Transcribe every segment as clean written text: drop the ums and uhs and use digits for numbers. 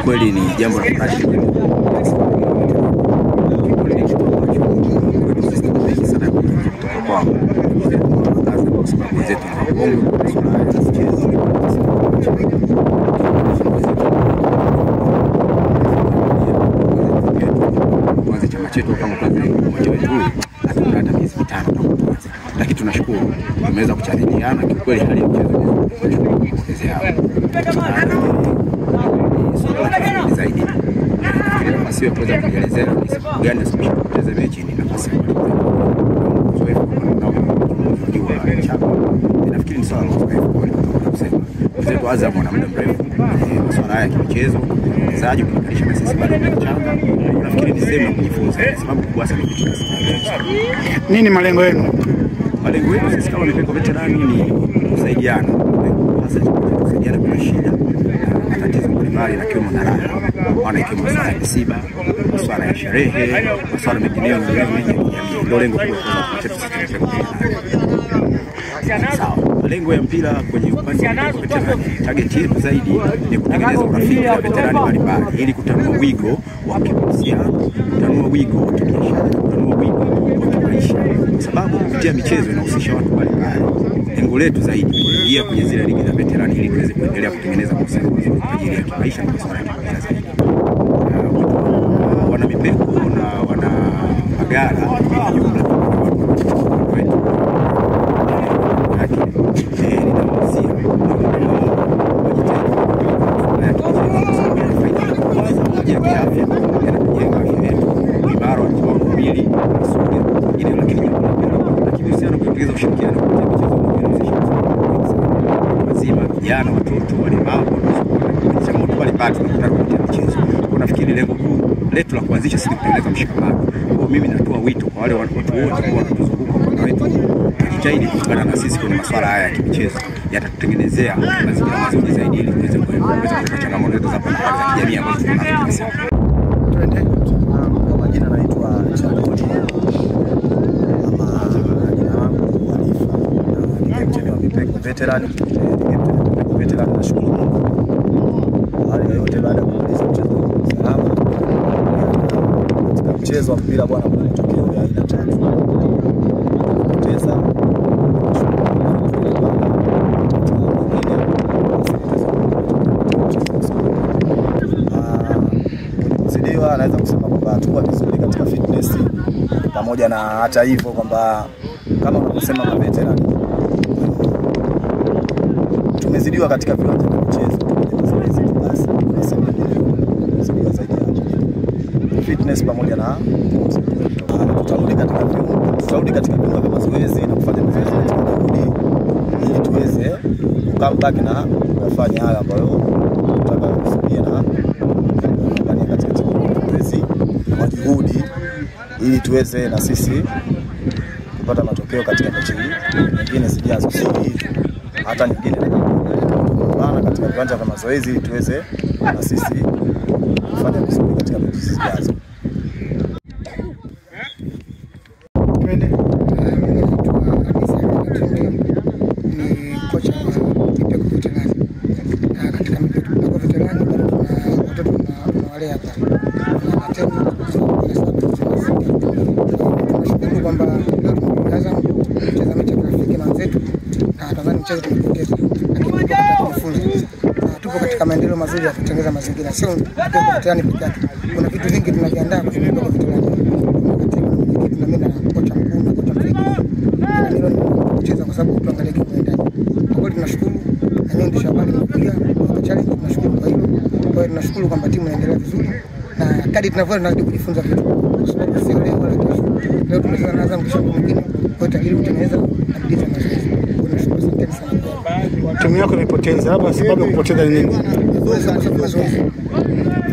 kweli ni jambo la furaha. Kwanza chama chetu kama kwanza mmoja wetu hata miezi 5 tangu tuanze. Lakini tunashukuru tumeweza kuchangiana kiukweli hali ya mchezo kuchezea. Zaidi nafasi ya kuweza kuelezea ni sababu gani nasababisha kucheza mechi ni nafasi ya uzoefu kwa chama. Nafikiri ni swala la uzoefu kwa kusema mchezo wa Azam na muda mrefu masuala haya ya michezo mchezaji kuimarisha na sisi bado tunachanga. Nafikiri ni sehemu ya kujifunza sababu kubwa sana kitu cha nini malengo yenu? Malengo yetu sisi kama Mipeko Veterani ni kusaidiana, hasa kusaidiana kwa shida na matatizo mbalimbali na kiwemo na raha, maana ikiwemo masuala ya misiba, masuala ya sherehe, masuala mengineyo ndio lengo kubwa kwa chetu sisi. Sawa, malengo ya mpira kwenye upande wa veterani, target yetu zaidi ni kutengeneza urafiki wa veterani mbalimbali ili kutanua wigo wa kimahusiano, kutanua wigo wa kibiashara, kutanua wigo wa maisha, kwa sababu kupitia michezo inahusisha watu mbalimbali. Lengo letu zaidi ni kwenye zile ligi za veterani ili tuweze kuendelea kutengeneza mahusiano mazuri kwa ajili ya maisha na masuala ya kibiashara zaidi. Wana Mipeko na wana Magara jumla wetu vijana, watoto, walemavu, changamoto mbalimbali tunakutana kupitia michezo. Nafikiri lengo kuu letu la kuanzisha sisi kutengeneza mshikamano. Kwa mimi natoa wito kwa wale watu wote ambao wanatuzunguka kwa wetu, tujitahidi kuungana na sisi kwenye masuala haya ya michezo, yatatutengenezea mazingira mazuri zaidi ili tuweze kupata changamoto zetu za kijamii ambazo tunazo. Kwa majina naitwa Chakoti. Jina langu Walifa. Ni mchezaji wa Mipeko Veterani. Veterani nashukuru Mungu. Hali yote baada ya kumaliza mchezo salama. Katika mchezo wa mpira bwana kuna matokeo ya aina tatu. Kupoteza, Zidiwa anaweza kusema kwamba tuko vizuri katika fitness, pamoja na hata hivyo kwamba kama unavyosema kwa veterani tumezidiwa katika viwanja vya michezo, tumezidiwa basi tunasema tumezidiwa zaidi ya fitness pamoja na tutarudi katika viunga vya mazoezi na kufanya mazoezi katika juhudi ili tuweze kukabaki na kufanya haya ambayo tunataka kufikia na kufanya katika mazoezi kwa juhudi ili tuweze na sisi kupata matokeo katika mechi nyingine zijazo, hata nyingine maana katika viwanja vya mazoezi tuweze na sisi kufanya vizuri katika mechi zijazo. Ni kocha wa Mipeko Veterani. Katika Mipeko Veterani kuna watoto na wale hapa na matendo tunashukuru kwamba leo tumeanza kucheza mechi ya kirafiki na wenzetu na Tanzania mchezo tumepoteza, lakini tunajifunza. Tupo katika maendeleo mazuri ya kutengeneza mazingira, sio Mipeko Veterani pekee yake. Kuna vitu vingi tunajiandaa kwa Mipeko Veterani. Na mimi na kocha mkuu na kocha mkuu na mimi kucheza kwa sababu tuangalie kiuendaji. Kwa kweli tunashukuru na nyinyi ndio shabani mpiga kwa challenge, tunashukuru kwa hilo. Kwa hiyo tunashukuru kwamba timu inaendelea vizuri na kadri tunavyoenda tunazidi kujifunza vitu. Kwa sababu sio leo wala kesho. Leo tumecheza na Azam, kesho mwingine kwa tajiri kutengeneza na bidii za mazoezi. Tunashukuru sana. Timu yako imepoteza, labda sababu ya kupoteza ni nini?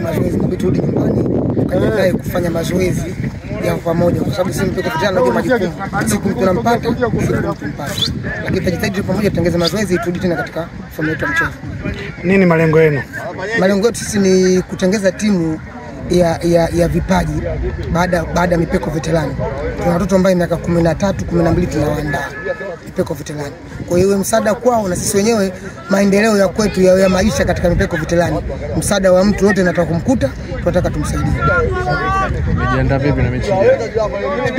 Mazoezi na turudi nyumbani tukaendelea kufanya mazoezi ya pamoja, kwa sababu sisi Mipeko Veterani ndio majukumu, siku tunampata lakini tutajitahidi pamoja tutengeze mazoezi turudi tena katika fomu yetu ya mchezo. Nini malengo yenu? Malengo yetu sisi ni kutengeza timu ya vipaji baada ya Mipeko Veterani. Tuna watoto ambao miaka 13, 12 tunawaandaa. Mipeko Veterani. Kwa hiyo msaada kwao na sisi wenyewe maendeleo ya kwetu ya maisha katika Mipeko Veterani. Msaada wa mtu yote nataka kumkuta, tunataka tumsaidie. Umejiandaa vipi na mechi ijayo?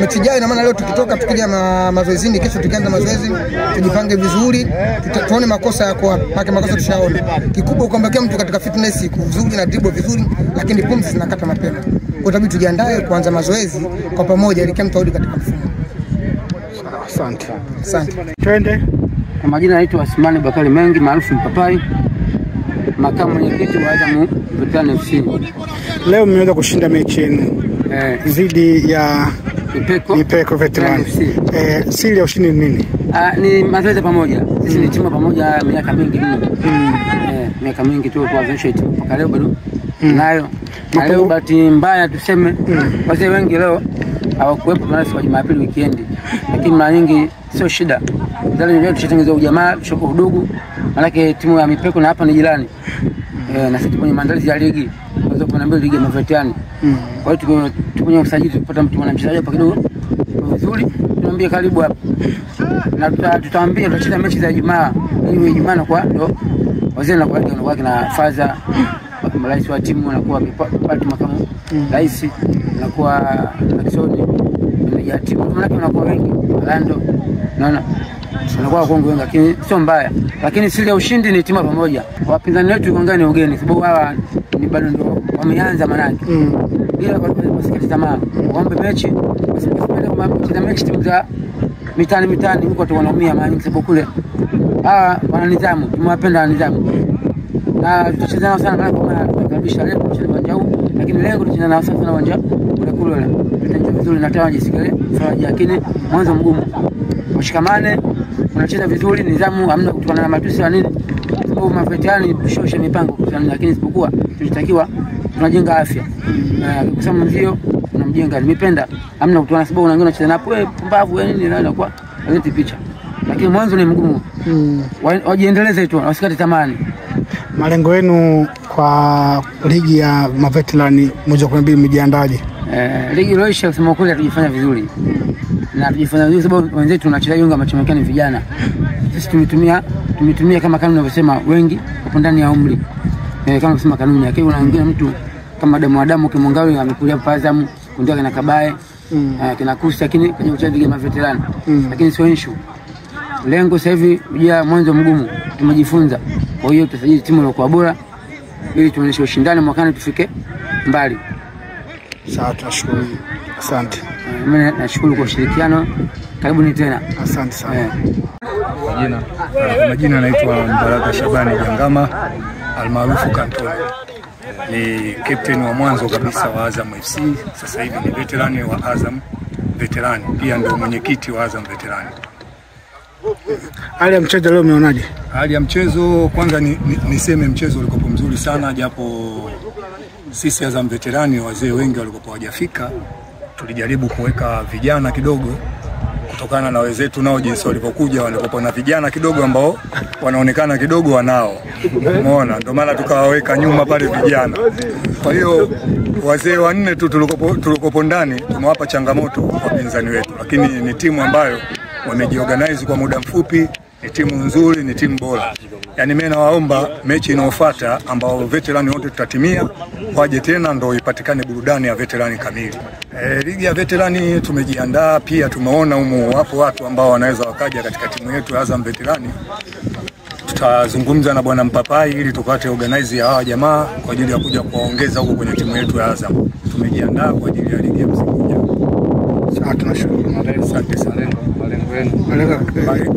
Mechi ijayo ina maana leo tukitoka tukija mazoezini, kesho tukianza mazoezi, tujipange vizuri, tuone makosa yako wapi. Pake makosa tushaona. Kikubwa kwamba kila mtu katika fitness iko vizuri na dribble vizuri, lakini pumzi zinakata mapema. Kwa sababu tujiandae kuanza mazoezi kwa pamoja ili kila mtu arudi katika mfumo. Asante. Asante. Twende. Kwa majina naitwa Asmani Bakari Mengi maarufu Mpapai, makamu mwenyekiti wa Azam Veterani FC. Leo mmeweza kushinda mechi yenu dhidi ya Mipeko Veterani. Siri ya ushindi ni nini? Ni mazoezi pamoja. Sisi ni timu pamoja miaka mingi mno. Miaka mingi tu tuanzisha timu mpaka leo bado. Nayo leo bahati mbaya tuseme wazee wengi leo hawakuwepo kwa Jumapili weekend. Lakini mara nyingi sio shida. Ndio tushatengeneza ujamaa, tushoko udugu. Maana timu ya Mipeko na hapa ni jirani. Na sisi kwenye maandalizi ya ligi, tunaweza kuambia ligi ya Veterani. Kwa hiyo tuko kwenye usajili tupata mtu mchezaji hapa kidogo vizuri, tunamwambia karibu hapa. Na tutaambia tutacheza mechi za Ijumaa, ili Ijumaa na kwa ndo wazee na kwa na faza rais wa timu na kwa makamu rais na kwa Jackson ya timu na kwa wengi Orlando naona tunakuwa Kongo wengi, lakini sio mbaya. Lakini siri ya ushindi ni timu pamoja. Wapinzani wetu gongani ugeni sababu hawa ni bado ndio wameanza manaki. Bila kusikata tamaa. Waombe mechi, wasipende kucheza mechi timu za mitani huko tu wanaumia mara nyingi sababu kule wana nidhamu, tumewapenda nidhamu. Na tutacheza nao sana maana kabisa leo kucheza uwanja huu, lakini lengo tucheza nao sana uwanja kule. Tutacheza vizuri na tawaje sikale, faraja lakini mwanzo mgumu. Mshikamane, unacheza vizuri, nidhamu, hamna kutokana na matusi ya nini. Sababu Veterani tushoshe mipango kwa lakini isipokuwa tulitakiwa tunajenga afya. Kwa sababu ndio tunamjenga. Nimependa hamna kutokana sababu unaangalia unacheza napo pumbavu wewe nini na kwa leti picha. Lakini mwanzo ni mgumu. Wajiendeleze tu, wasikate tamani. Malengo yenu kwa ligi ya Veterani moja kwa mbili mjiandaje? Ligi Roisha kusema kweli tujifanya vizuri. Na tujifanya vizuri sababu wenzetu tunacheza yunga machomekani vijana. Sisi tumetumia kama kanuni unavyosema wengi hapo ndani ya umri. Kama kusema kanuni yake unaongea mtu kama Adamu Kimongawi amekulia Azam kundia kana Kabaye kina Kusi lakini kwenye uchezaji wa Veterani. Lakini sio issue. Lengo sasa hivi ya mwanzo mgumu tumejifunza. Kwa hiyo tutasajili timu iliyokuwa bora ili tuoneshe ushindani mwakani tufike mbali. Sawa, tunashukuru. Asante. Mimi nashukuru kwa ushirikiano. Karibuni tena. Asante sana. Majina naitwa Mbaraka Shabani Jangama almaarufu Kantoni. Ni captain wa mwanzo kabisa wa Azam FC. Sasa hivi ni veterani wa Azam Veterani. Pia ndio mwenyekiti wa Azam Veterani. Hali ya mchezo leo umeonaje? Hali ya mchezo kwanza niseme mchezo ulikuwa mzuri sana japo sisi Azam Veterani wazee wengi walikuwa hawajafika. Tulijaribu kuweka vijana kidogo kutokana na wenzetu nao jinsi walipokuja wanapokuwa na vijana kidogo ambao wanaonekana kidogo wanao. Umeona? Ndio maana tukawaweka nyuma pale vijana. Kwa hiyo wazee wanne tu tulikopo ndani tumewapa changamoto wapinzani wetu, lakini ni timu ambayo wamejiorganize kwa muda mfupi, ni timu nzuri, ni timu bora. Yaani mimi nawaomba mechi inayofuata ambao veterani wote tutatimia waje tena ndio ipatikane burudani ya veterani kamili. Ligi ya veterani tumejiandaa, pia tumeona wapo watu ambao wanaweza wakaja katika timu yetu ya Azam Veterani. Tutazungumza na bwana Mpapai ili tupate organize ya hawa jamaa kwa ajili ya kuja kuwaongeza huko kwenye timu yetu ya Azam. Tumejiandaa kwa ajili ya ligi ya msimu ujao. Sawa, tunashukuru. Asante sana.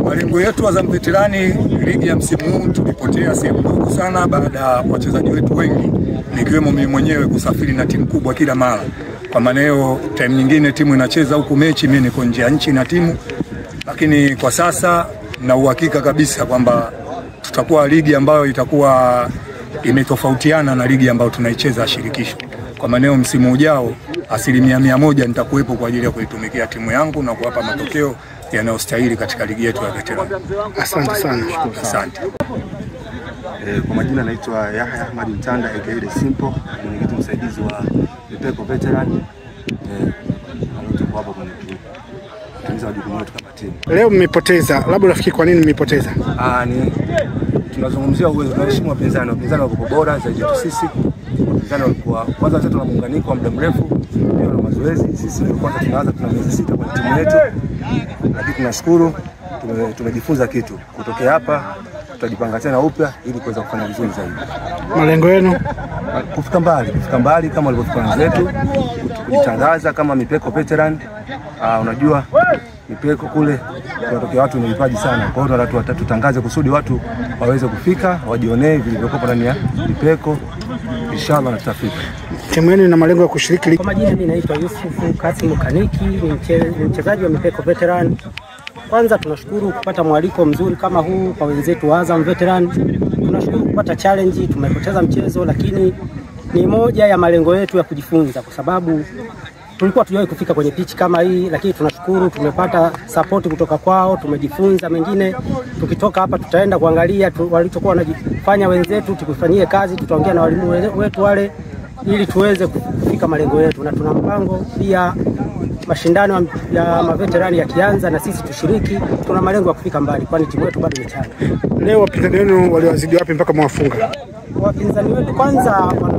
Malengo yetu Azam Veterani ligi ya msimu huu tulipotea sehemu ndogo sana baada ya wachezaji wetu wengi nikiwemo mimi mwenyewe kusafiri na timu kubwa kila mara. Kwa maana time nyingine timu inacheza huko mechi, mimi niko nje ya nchi na timu. Lakini kwa sasa na uhakika kabisa kwamba tutakuwa ligi ambayo itakuwa imetofautiana na ligi ambayo tunaicheza shirikisho. Kwa maana msimu ujao 100% nitakuwepo kwa ajili ya kuitumikia timu yangu na kuwapa matokeo yanayostahili katika ligi yetu ya veterani. Asante sana. Asante. Kwa majina naitwa Yahya Ahmad Mtanda aka The Simple, mwenyekiti msaidizi wa Mipeko Veterani. Tuko hapa kwenye kutimiza majukumu yetu kama timu. Leo mmepoteza, labda unafikiri kwa nini mmepoteza? Ni tunazungumzia uwezo, tunaheshimu wapinzani. Wapinzani wako bora zaidi yetu sisi. Wapinzani walikuwa kwanza wetu na muunganiko wa muda mrefu na mazoezi. Sisi ndio kwanza tunaanza, tuna miezi 6 kwenye timu yetu. Lakini tunashukuru tumejifunza kitu. Kutokea hapa tutajipanga tena upya ili kuweza kufanya vizuri zaidi. Malengo yenu kufika mbali kama walivyofika wenzetu, kujitangaza kama Mipeko Veteran. Unajua Mipeko kule kunatokea watu wenye vipaji sana. Kwa hiyo tunataka tutangaze kusudi watu waweze kufika, wajionee vilivyokuwa ndani ya Mipeko. Inshallah tutafika. Timu yenu ina malengo ya kushiriki. Kwa majina mimi naitwa Yusufu Kasimu Kaniki, ni mchezaji wa Mipeko Veteran. Kwanza tunashukuru kupata mwaliko mzuri kama huu kwa wenzetu wa Azam Veteran. Tunashukuru kupata challenge, tumepoteza mchezo lakini ni moja ya malengo yetu ya kujifunza, kwa sababu tulikuwa tujawahi kufika kwenye pitch kama hii, lakini tunashukuru tumepata support kutoka kwao, tumejifunza mengine. Tukitoka hapa tutaenda kuangalia walichokuwa wanajifanya wenzetu, tukifanyie kazi, tutaongea na walimu wetu wale ili tuweze kufika malengo yetu, na tuna mpango pia mashindano ya maveterani yakianza na sisi tushiriki. Tuna malengo ya kufika mbali kwani timu yetu bado ni changa. Leo wapinzani wenu waliwazidi wapi mpaka mwafunga? Wapinzani wetu kwanza wana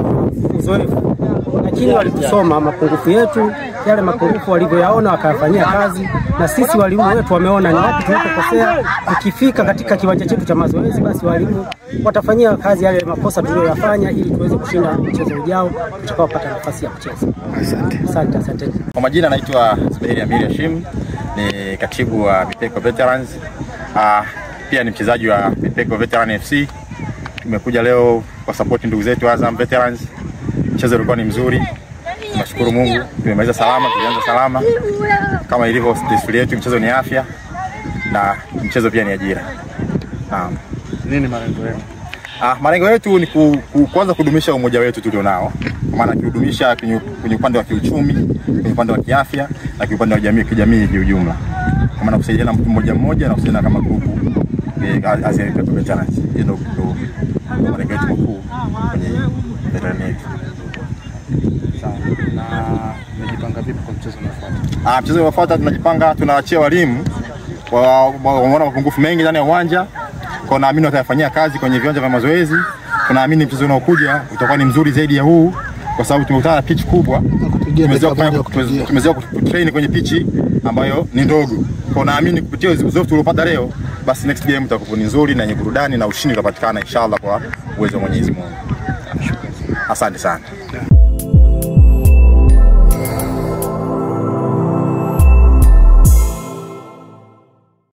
uzoefu, lakini walitusoma mapungufu yetu, yale mapungufu walivyoyaona wakayafanyia kazi, na sisi walimu wetu wameona ni wapi tunapokosea. Tukifika katika kiwanja chetu cha mazoezi, basi walimu watafanyia kazi yale makosa tuliyoyafanya ili tuweze kushinda mchezo ujao tutakaopata nafasi ya kucheza. Asante. Kwa majina naitwa Zuberi Amiri Hashim, ni katibu wa Mipeko Veterans. Pia ni mchezaji wa Mipeko Veteran FC. Tumekuja leo kwa support ndugu zetu Azam Veterans. Mchezo ulikuwa ni mzuri. Tunashukuru Mungu, tumemaliza salama, tulianza salama. Kama ilivyo desturi yetu, mchezo ni afya na mchezo pia ni ajira. Naam. Nini malengo yenu? Malengo yetu ni kwanza kudumisha umoja wetu tulionao. Kwa maana kudumisha kwenye upande wa kiuchumi, kwenye upande wa kiafya na kwenye upande wa kijamii kwa ujumla. Kwa maana kusaidiana mtu mmoja na kusaidiana kama grupu Azam Veterans. Ndio malengo yetu makuu kwenye veteran yetu. Sawa. Na mmejipanga vipi kwa mchezo unaofuata? Mchezo unaofuata tunajipanga, tunawaachia walimu waona mapungufu mengi ndani ya uwanja. Kwa naamini watafanyia kazi kwenye viwanja vya mazoezi. Tunaamini mchezo unaokuja utakuwa ni mzuri zaidi ya huu, kwa sababu tumekutana na pitch kubwa. Tumezoea kutrain kwenye pitch ambayo ni ndogo. Kwa naamini kupitia uzoefu tuliopata leo, basi next game itakuwa ni nzuri na yenye burudani na ushindi utapatikana inshallah kwa uwezo wa Mwenyezi Mungu. Asante sana.